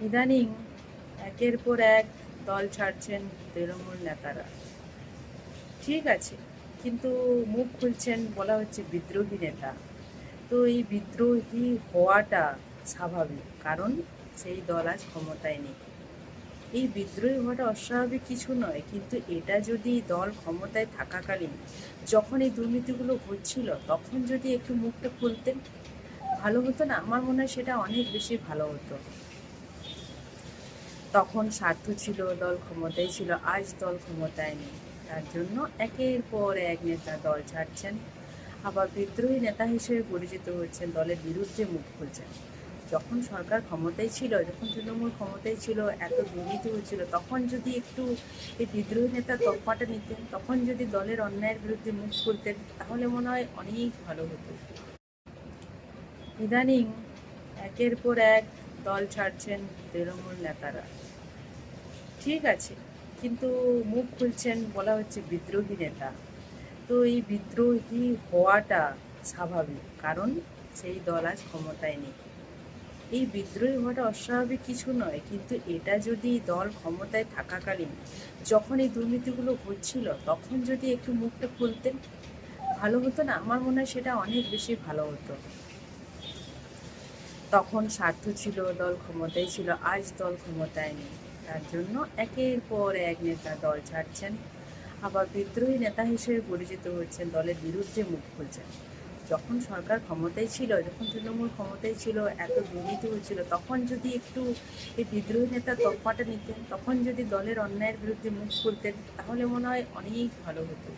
ইদানিং একের পর এক দল ছাড়ছেন তৃণমূল নেতারা। ঠিক আছে, কিন্তু মুখ খুলছেন, বলা হচ্ছে বিদ্রোহী নেতা। তো এই বিদ্রোহী হওয়াটা স্বাভাবিক, কারণ সেই দল আজ ক্ষমতায় নেই। এই বিদ্রোহী হওয়াটা অস্বাভাবিক কিছু নয়, কিন্তু এটা যদি দল ক্ষমতায় থাকাকালীন যখন এই দুর্নীতিগুলো হচ্ছিল তখন যদি একটু মুখটা খুলতেন, ভালো হতো না? আমার মনে হয় সেটা অনেক বেশি ভালো হতো। তখন স্বার্থ ছিল, দল ক্ষমতায় ছিল, আজ দল ক্ষমতায় নেই। তার জন্য একের পর এক নেতা দল ছাড়ছেন, আবার বিদ্রোহী নেতা হিসেবে পরিচিত হচ্ছেন, দলের বিরুদ্ধে মুখ খুলছেন। যখন সরকার ক্ষমতায় ছিল, যখন তৃণমূল ক্ষমতায় ছিল, এত দুর্নীতি হচ্ছিল, তখন যদি একটু এই বিদ্রোহী নেতা তকমাটা নিতেন, তখন যদি দলের অন্যায়ের বিরুদ্ধে মুখ খুলতেন, তাহলে মনে হয় অনেক ভালো হতো। ইদানিং একের পর এক দল ছাড়ছেন তৃণমূল নেতারা। ঠিক আছে, কিন্তু মুখ খুলছেন, বলা হচ্ছে বিদ্রোহী নেতা। তো এই বিদ্রোহী হওয়াটা স্বাভাবিক, কারণ সেই দল আজ ক্ষমতায় নেই। এই বিদ্রোহী হওয়াটা অস্বাভাবিক কিছু নয়, কিন্তু এটা যদি দল ক্ষমতায় থাকাকালীন যখন এই দুর্নীতিগুলো হচ্ছিল তখন যদি একটু মুখটা খুলতেন, ভালো হতো না? আমার মনে হয় সেটা অনেক বেশি ভালো হতো। তখন স্বার্থ ছিল, দল ক্ষমতায় ছিল, আজ দল ক্ষমতায় নেই। তার জন্য একের পর এক নেতা দল ছাড়ছেন, আবার বিদ্রোহী নেতা হিসেবে পরিচিত হচ্ছেন, দলের বিরুদ্ধে মুখ খুলছেন। যখন সরকার ক্ষমতায় ছিল, যখন তৃণমূল ক্ষমতায় ছিল, এত দুর্নীতি হচ্ছিল, তখন যদি একটু এই বিদ্রোহী নেতা তকমাটা নিতেন, তখন যদি দলের অন্যায়ের বিরুদ্ধে মুখ খুলতেন, তাহলে মনে হয় অনেক ভালো হতো।